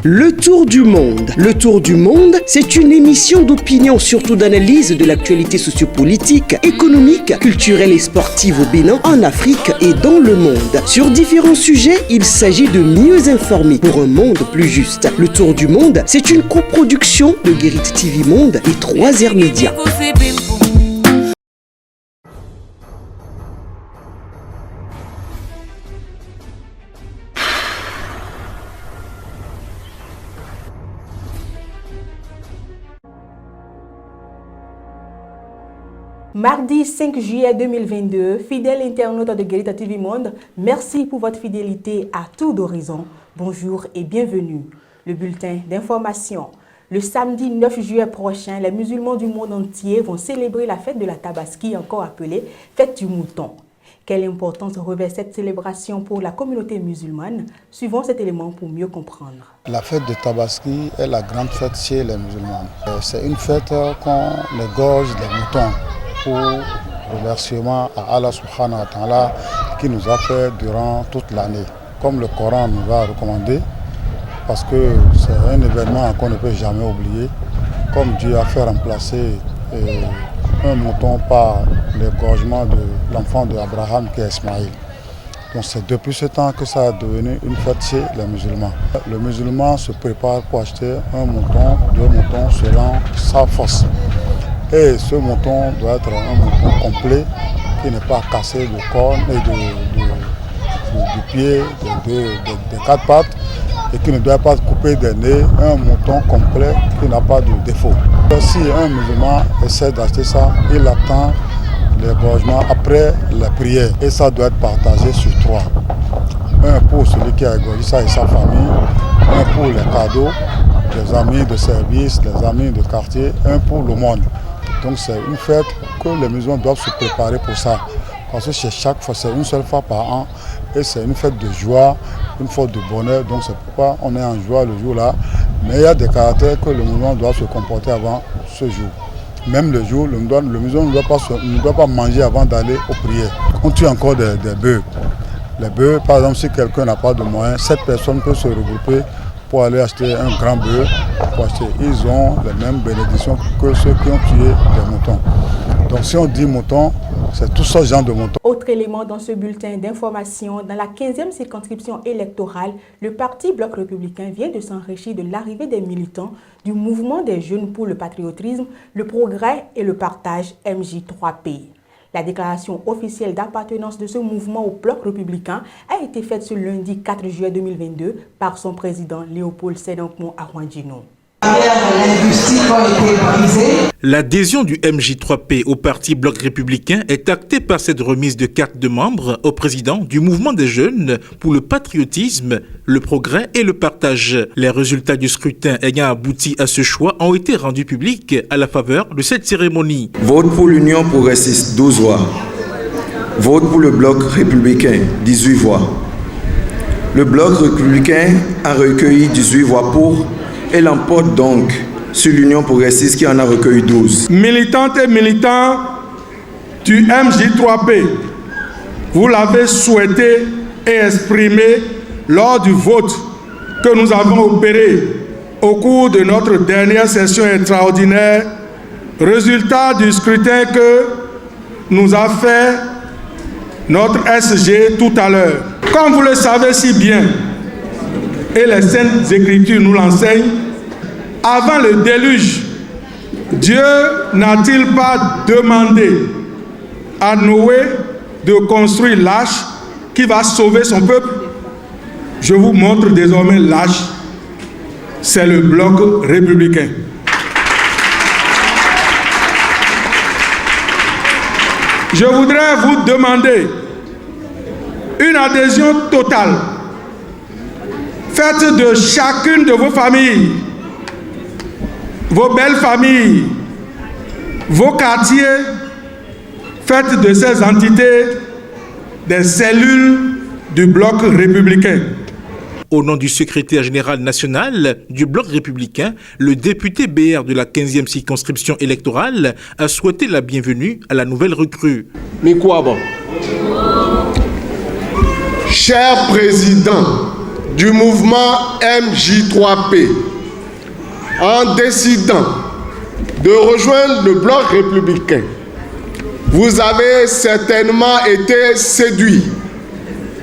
Le Tour du Monde. Le Tour du Monde, c'est une émission d'opinion, surtout d'analyse de l'actualité sociopolitique, économique, culturelle et sportive au Bénin, en Afrique et dans le monde. Sur différents sujets, il s'agit de mieux informer pour un monde plus juste. Le Tour du Monde, c'est une coproduction de Guérit TV Monde et 3R Média. Mardi 5 juillet 2022, fidèles internautes de Guérit TV Monde, merci pour votre fidélité à tout d'horizon. Bonjour et bienvenue. Le bulletin d'information. Le samedi 9 juillet prochain, les musulmans du monde entier vont célébrer la fête de la Tabaski, encore appelée fête du mouton. Quelle importance revêt cette célébration pour la communauté musulmane? Suivons cet élément pour mieux comprendre. La fête de Tabaski est la grande fête chez les musulmans. C'est une fête qu'on égorge des moutons pour remerciement à Allah subhanahu wa ta'ala qui nous a fait durant toute l'année. Comme le Coran nous a recommandé, parce que c'est un événement qu'on ne peut jamais oublier, comme Dieu a fait remplacer un mouton par l'égorgement de l'enfant d'Abraham qui est Ismaïl. Donc c'est depuis ce temps que ça a devenu une fête chez les musulmans. Le musulman se prépare pour acheter un mouton, deux moutons selon sa force. Et ce mouton doit être un mouton complet qui n'est pas cassé de cornes et du pied, des quatre pattes et qui ne doit pas couper des nez. Un mouton complet qui n'a pas de défaut. Si un musulman essaie d'acheter ça, il attend l'égorgement après la prière et ça doit être partagé sur trois. Un pour celui qui a égorgé ça et sa famille, un pour les cadeaux, les amis de service, les amis de quartier, un pour le monde. Donc c'est une fête que les musulmans doivent se préparer pour ça. Parce que c'est chaque fois, c'est une seule fois par an. Et c'est une fête de joie, une fête de bonheur. Donc c'est pourquoi on est en joie le jour-là. Mais il y a des caractères que le musulman doit se comporter avant ce jour. Même le jour, le musulman ne doit pas manger avant d'aller aux prières. On tue encore des bœufs. Les bœufs, par exemple, si quelqu'un n'a pas de moyens, 7 personnes peuvent se regrouper pour aller acheter un grand bœuf. Ils ont les mêmes bénédictions que ceux qui ont tué des moutons. Donc si on dit mouton, c'est tout ce genre de moutons. Autre élément dans ce bulletin d'information, dans la 15e circonscription électorale, le Parti Bloc républicain vient de s'enrichir de l'arrivée des militants du mouvement des jeunes pour le patriotisme, le progrès et le partage MJ3P. La déclaration officielle d'appartenance de ce mouvement au Bloc républicain a été faite ce lundi 4 juillet 2022 par son président Léopold Sédar Senghor. L'adhésion du MJ3P au Parti Bloc républicain est actée par cette remise de carte de membres au président du mouvement des jeunes pour le patriotisme, le progrès et le partage. Les résultats du scrutin ayant abouti à ce choix ont été rendus publics à la faveur de cette cérémonie. Vote pour l'Union progressiste, 12 voix. Vote pour le Bloc républicain, 18 voix. Le Bloc républicain a recueilli 18 voix pour et l'emporte donc sur l'Union progressiste qui en a recueilli 12. Militantes et militants du MJ3P, vous l'avez souhaité et exprimé lors du vote que nous avons opéré au cours de notre dernière session extraordinaire, résultat du scrutin que nous a fait notre SG tout à l'heure. Comme vous le savez si bien, et les Saintes Écritures nous l'enseignent, avant le déluge, Dieu n'a-t-il pas demandé à Noé de construire l'arche qui va sauver son peuple? Je vous montre désormais l'arche, c'est le Bloc républicain. Je voudrais vous demander une adhésion totale. Faites de chacune de vos familles, vos belles familles, vos quartiers, faites de ces entités des cellules du Bloc républicain. Au nom du secrétaire général national du Bloc républicain, le député BR de la 15e circonscription électorale a souhaité la bienvenue à la nouvelle recrue. Cher président du mouvement MJ3P, en décidant de rejoindre le bloc républicain, vous avez certainement été séduits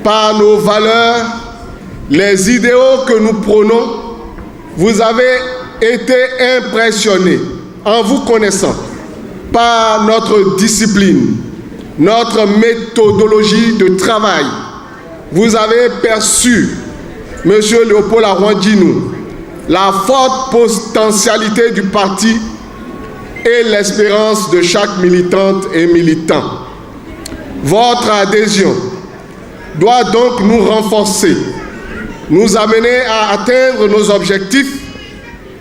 par nos valeurs, les idéaux que nous prônons. Vous avez été impressionnés en vous connaissant par notre discipline, notre méthodologie de travail. Vous avez perçu, M. Léopold Arwandjinou, la forte potentialité du parti et l'espérance de chaque militante et militant. Votre adhésion doit donc nous renforcer, nous amener à atteindre nos objectifs.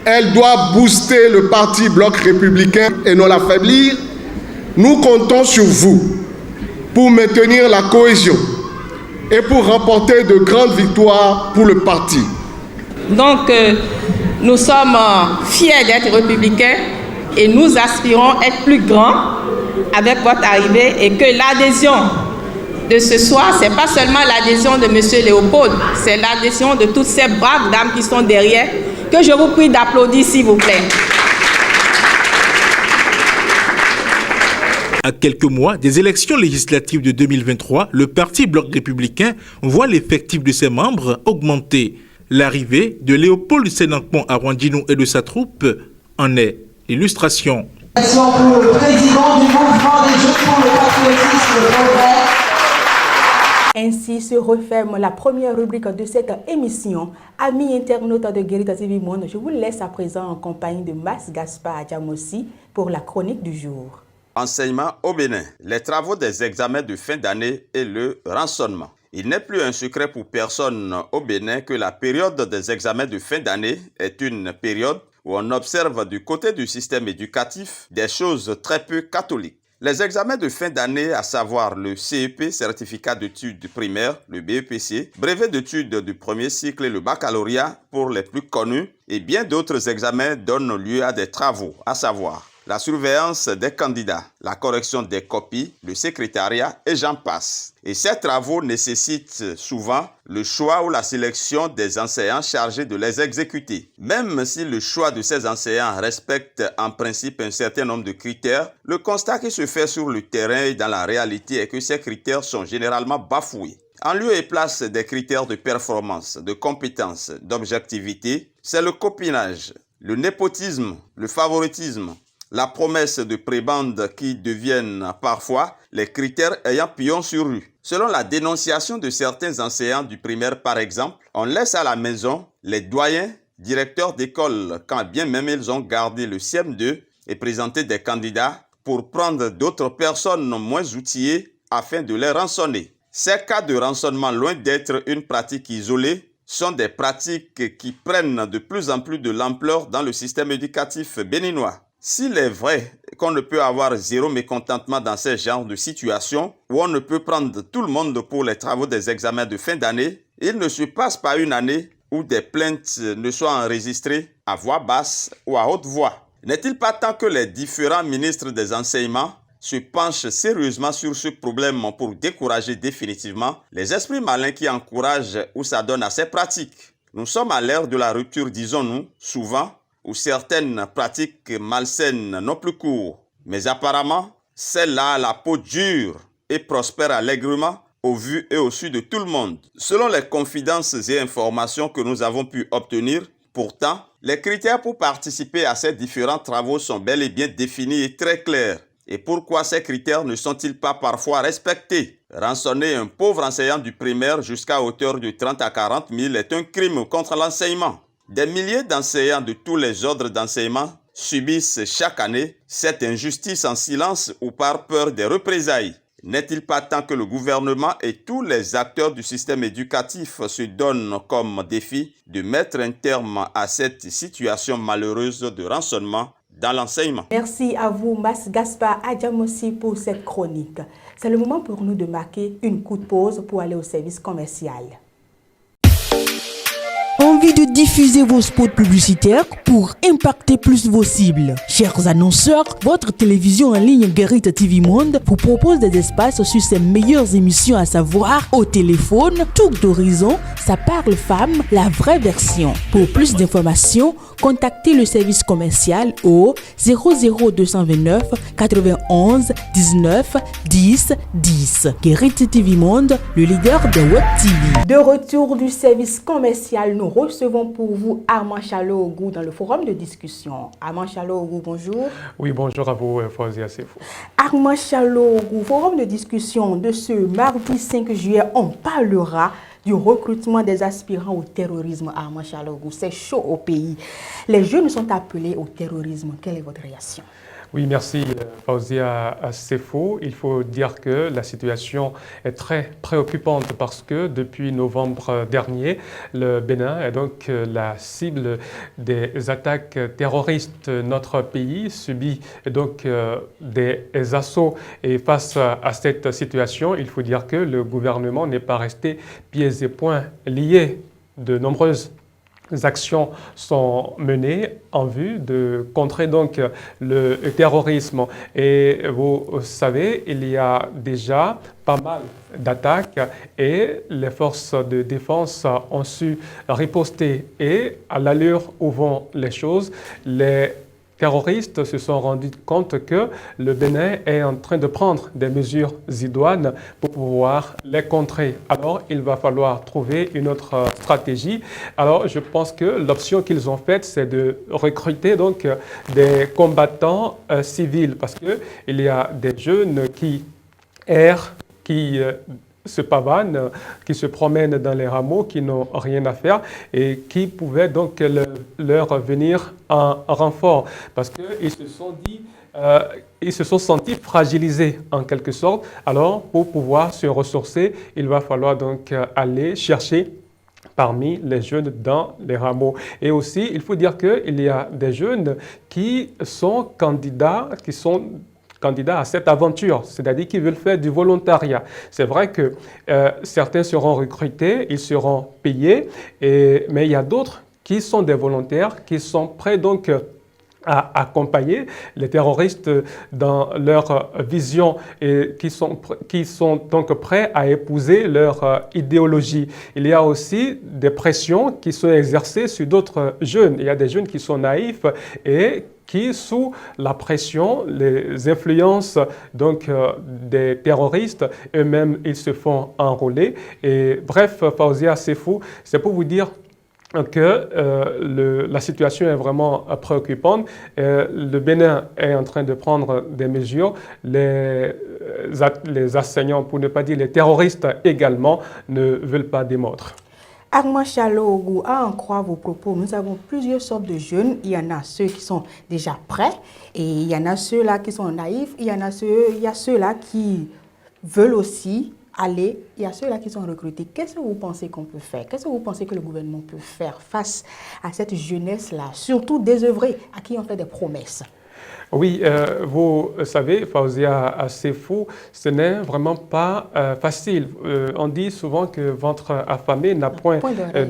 Elle doit booster le parti Bloc républicain et non l'affaiblir. Nous comptons sur vous pour maintenir la cohésion et pour remporter de grandes victoires pour le parti. Donc, nous sommes fiers d'être républicains et nous aspirons à être plus grands avec votre arrivée et que l'adhésion de ce soir, ce n'est pas seulement l'adhésion de M. Léopold, c'est l'adhésion de toutes ces braves dames qui sont derrière, que je vous prie d'applaudir s'il vous plaît. À quelques mois des élections législatives de 2023, le parti Bloc républicain voit l'effectif de ses membres augmenter. L'arrivée de Léopold Sédar Arwandjinou et de sa troupe en est l'illustration. Pour le président du mouvement des Jeunes pour le patriotisme et le progrès. Ainsi se referme la première rubrique de cette émission. Amis internautes de Guérita TV Monde, je vous laisse à présent en compagnie de Mas Gaspard Adjamossi pour la chronique du jour. Enseignement au Bénin, les travaux des examens de fin d'année et le rançonnement. Il n'est plus un secret pour personne au Bénin que la période des examens de fin d'année est une période où on observe du côté du système éducatif des choses très peu catholiques. Les examens de fin d'année, à savoir le CEP, certificat d'études primaires, le BEPC, brevet d'études du premier cycle et le baccalauréat pour les plus connus, et bien d'autres examens donnent lieu à des travaux, à savoir la surveillance des candidats, la correction des copies, le secrétariat et j'en passe. Et ces travaux nécessitent souvent le choix ou la sélection des enseignants chargés de les exécuter. Même si le choix de ces enseignants respecte en principe un certain nombre de critères, le constat qui se fait sur le terrain et dans la réalité est que ces critères sont généralement bafoués. En lieu et place des critères de performance, de compétence, d'objectivité, c'est le copinage, le népotisme, le favoritisme, la promesse de prébande qui deviennent parfois les critères ayant pignon sur rue. Selon la dénonciation de certains enseignants du primaire par exemple, on laisse à la maison les doyens, directeurs d'école, quand bien même ils ont gardé le CM2 et présenté des candidats pour prendre d'autres personnes moins outillées afin de les rançonner. Ces cas de rançonnement, loin d'être une pratique isolée, sont des pratiques qui prennent de plus en plus de l'ampleur dans le système éducatif béninois. S'il est vrai qu'on ne peut avoir zéro mécontentement dans ces genres de situations où on ne peut prendre tout le monde pour les travaux des examens de fin d'année, il ne se passe pas une année où des plaintes ne soient enregistrées à voix basse ou à haute voix. N'est-il pas temps que les différents ministres des enseignements se penchent sérieusement sur ce problème pour décourager définitivement les esprits malins qui encouragent ou s'adonnent à ces pratiques? Nous sommes à l'ère de la rupture, disons-nous, souvent, où certaines pratiques malsaines n'ont plus cours. Mais apparemment, celle-là a la peau dure et prospère allègrement au vu et au su de tout le monde. Selon les confidences et informations que nous avons pu obtenir, pourtant, les critères pour participer à ces différents travaux sont bel et bien définis et très clairs. Et pourquoi ces critères ne sont-ils pas parfois respectés? Rançonner un pauvre enseignant du primaire jusqu'à hauteur de 30 à 40 000 est un crime contre l'enseignement. Des milliers d'enseignants de tous les ordres d'enseignement subissent chaque année cette injustice en silence ou par peur des représailles. N'est-il pas temps que le gouvernement et tous les acteurs du système éducatif se donnent comme défi de mettre un terme à cette situation malheureuse de rançonnement dans l'enseignement? Merci à vous, Mas Gaspard Adjamossi, pour cette chronique. C'est le moment pour nous de marquer une courte pause pour aller au service commercial. Envie envie de diffuser vos spots publicitaires pour impacter plus vos cibles? Chers annonceurs, votre télévision en ligne Guérite TV Monde vous propose des espaces sur ses meilleures émissions, à savoir Au téléphone, Tour d'horizon, Ça parle femme, la vraie version. Pour plus d'informations, contactez le service commercial au 00229 91 19 10 10. Guérite TV Monde, le leader de Web TV. De retour du service commercial, nous recevons pour vous Armand Chaloogou dans le forum de discussion. Armand Chaloogou, bonjour. Oui, bonjour à vous, Fauzia Sefou. Armand Chaloogou, forum de discussion de ce mardi 5 juillet, on parlera du recrutement des aspirants au terrorisme. Armand Chaloogou, c'est chaud au pays. Les jeunes sont appelés au terrorisme. Quelle est votre réaction? Oui, merci Fauzia Sefou. Il faut dire que la situation est très préoccupante parce que depuis novembre dernier, le Bénin est donc la cible des attaques terroristes. Notre pays subit donc des assauts et face à cette situation, il faut dire que le gouvernement n'est pas resté pieds et poings liés. De nombreuses actions sont menées en vue de contrer donc le terrorisme. Et vous savez, il y a déjà pas mal d'attaques et les forces de défense ont su riposter. Et à l'allure où vont les choses, les terroristes se sont rendus compte que le Bénin est en train de prendre des mesures idoines pour pouvoir les contrer. Alors, il va falloir trouver une autre stratégie. Alors, je pense que l'option qu'ils ont faite, c'est de recruter donc des combattants civils parce qu'il y a des jeunes qui errent, qui se pavanent, qui se promènent dans les rameaux, qui n'ont rien à faire et qui pouvaient donc leur venir en renfort parce qu'ils se sont dit, ils se sont sentis fragilisés en quelque sorte. Alors, pour pouvoir se ressourcer, il va falloir donc aller chercher parmi les jeunes dans les rameaux. Et aussi, il faut dire qu'il y a des jeunes qui sont candidats à cette aventure, c'est-à-dire qu'ils veulent faire du volontariat. C'est vrai que certains seront recrutés, ils seront payés, mais il y a d'autres qui sont des volontaires, qui sont prêts donc à accompagner les terroristes dans leur vision et qui sont donc prêts à épouser leur idéologie. Il y a aussi des pressions qui sont exercées sur d'autres jeunes. Il y a des jeunes qui sont naïfs et qui, sous la pression, les influences donc, des terroristes, eux-mêmes, ils se font enrôler. Et bref, Fauzia Sefou, c'est pour vous dire que la situation est vraiment préoccupante. Le Bénin est en train de prendre des mesures. Les assaillants, pour ne pas dire les terroristes également, ne veulent pas démordre. Armand Chaloogou, à en croire vos propos, nous avons plusieurs sortes de jeunes. Il y en a ceux qui sont déjà prêts et il y en a ceux-là qui sont naïfs. Il y a ceux-là qui veulent aussi aller. Il y a ceux-là qui sont recrutés. Qu'est-ce que vous pensez qu'on peut faire? Qu'est-ce que vous pensez que le gouvernement peut faire face à cette jeunesse-là, surtout désœuvrée, à qui on fait des promesses? Oui, vous savez, Fauzia Sefou, ce n'est vraiment pas facile. On dit souvent que ventre affamé n'a point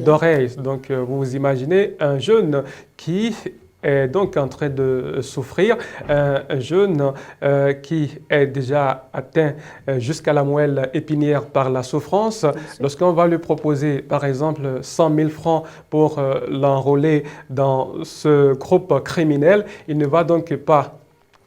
d'oreille. Donc, vous imaginez un jeune qui est donc en train de souffrir, un jeune qui est déjà atteint jusqu'à la moelle épinière par la souffrance. Lorsqu'on va lui proposer, par exemple, 100 000 francs pour l'enrôler dans ce groupe criminel, il ne va donc pas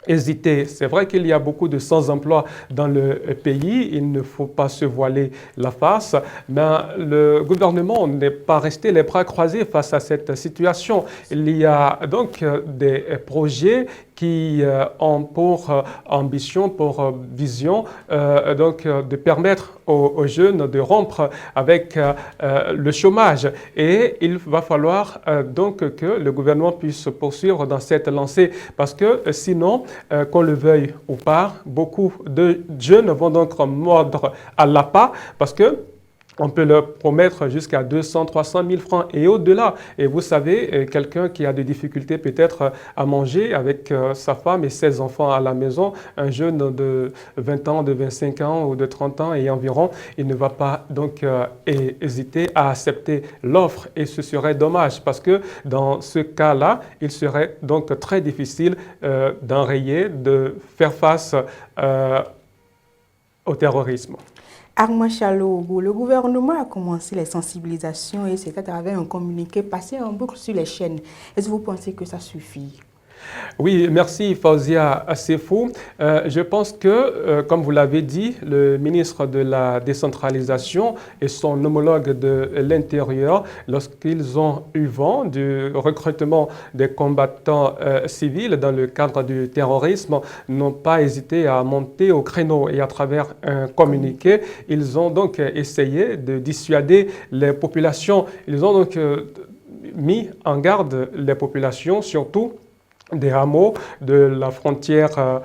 hésiter. C'est vrai qu'il y a beaucoup de sans-emploi dans le pays, il ne faut pas se voiler la face, mais le gouvernement n'est pas resté les bras croisés face à cette situation. Il y a donc des projets qui ont pour ambition, pour vision, donc de permettre aux jeunes de rompre avec le chômage. Et il va falloir donc que le gouvernement puisse poursuivre dans cette lancée, parce que sinon, qu'on le veuille ou pas, beaucoup de jeunes vont donc mordre à l'appât, parce que On peut leur promettre jusqu'à 200, 300 000 francs et au-delà. Et vous savez, quelqu'un qui a des difficultés peut-être à manger avec sa femme et ses enfants à la maison, un jeune de 20 ans, de 25 ans ou de 30 ans et environ, il ne va pas donc hésiter à accepter l'offre. Et ce serait dommage parce que dans ce cas-là, il serait donc très difficile d'enrayer, de faire face au terrorisme. Armand Chalogo, le gouvernement a commencé les sensibilisations et c'est à travers un communiqué passé en boucle sur les chaînes. Est-ce que vous pensez que ça suffit? Oui, merci Fauzia Assefou. Je pense que, comme vous l'avez dit, le ministre de la décentralisation et son homologue de l'Intérieur, lorsqu'ils ont eu vent du recrutement des combattants civils dans le cadre du terrorisme, n'ont pas hésité à monter au créneau et à travers un communiqué, ils ont donc essayé de dissuader les populations. Ils ont donc mis en garde les populations, surtout des hameaux de la frontière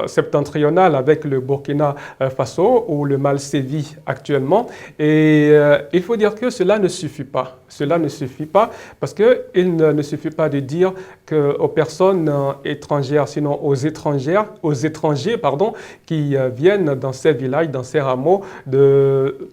septentrionale avec le Burkina Faso, où le mal sévit actuellement. Et il faut dire que cela ne suffit pas. Cela ne suffit pas parce qu'il ne suffit pas de dire aux personnes étrangères, sinon aux étrangers qui viennent dans ces villages, dans ces hameaux, de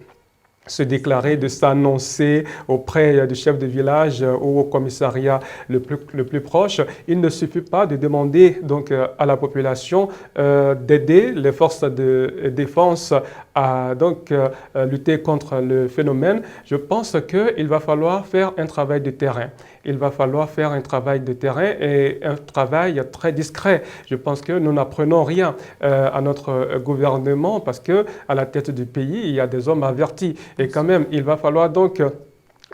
se déclarer, de s'annoncer auprès du chef de village ou au commissariat le plus proche. Il ne suffit pas de demander donc à la population d'aider les forces de défense à donc lutter contre le phénomène. Je pense qu'il va falloir faire un travail de terrain. Il va falloir faire un travail de terrain et un travail très discret. Je pense que nous n'apprenons rien à notre gouvernement parce qu'à la tête du pays, il y a des hommes avertis. Et quand même, il va falloir donc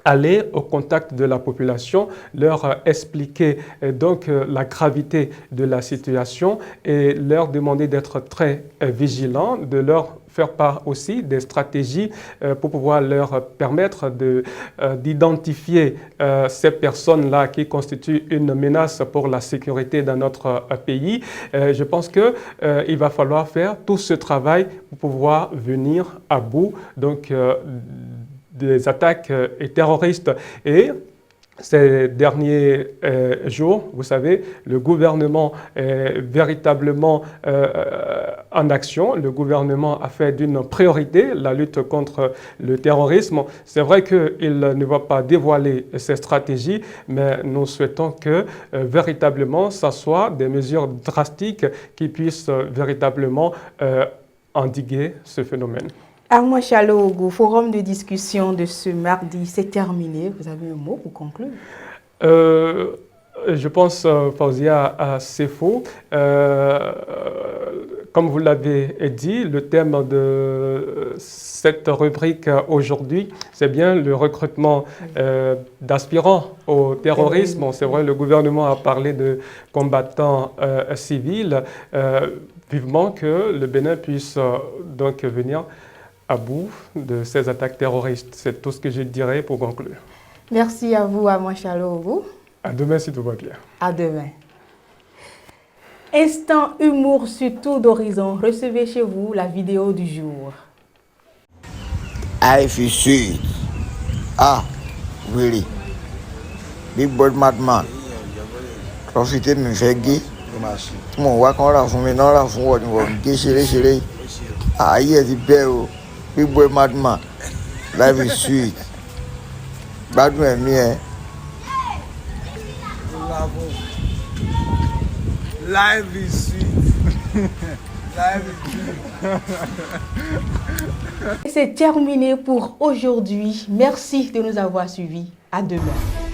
aller au contact de la population, leur expliquer donc la gravité de la situation et leur demander d'être très vigilants, de leur faire part aussi des stratégies pour pouvoir leur permettre d'identifier ces personnes-là qui constituent une menace pour la sécurité dans notre pays. Je pense qu'il va falloir faire tout ce travail pour pouvoir venir à bout donc, des attaques terroristes. Et ces derniers jours, vous savez, le gouvernement est véritablement en action. Le gouvernement a fait d'une priorité la lutte contre le terrorisme. C'est vrai qu'il ne va pas dévoiler ses stratégies, mais nous souhaitons que véritablement, ça soit des mesures drastiques qui puissent véritablement endiguer ce phénomène. Armand Chalogo, forum de discussion de ce mardi, c'est terminé. Vous avez un mot pour conclure? Je pense, Fauzia Assefou, comme vous l'avez dit, le thème de cette rubrique aujourd'hui, c'est bien le recrutement d'aspirants au terrorisme. C'est vrai, le gouvernement a parlé de combattants civils. Vivement que le Bénin puisse donc venir à bout de ces attaques terroristes. C'est tout ce que je dirais pour conclure. Merci à vous, Armand Chalogo. À demain si tout va bien. À demain. Instant humour sur Tour d'Horizon. Recevez chez vous la vidéo du jour. I feel sweet. Ah, really? Big boy madman. Profitez de me faire gay. Mon wa kan ra fún mi náà ra fún wọ́n gé ṣeré. Ayé ti bẹ́ o. Big boy madman. Life is sweet. Gbádùn ẹ̀mí ẹ. Life is sweet. Life is sweet. C'est terminé pour aujourd'hui. Merci de nous avoir suivis. À demain.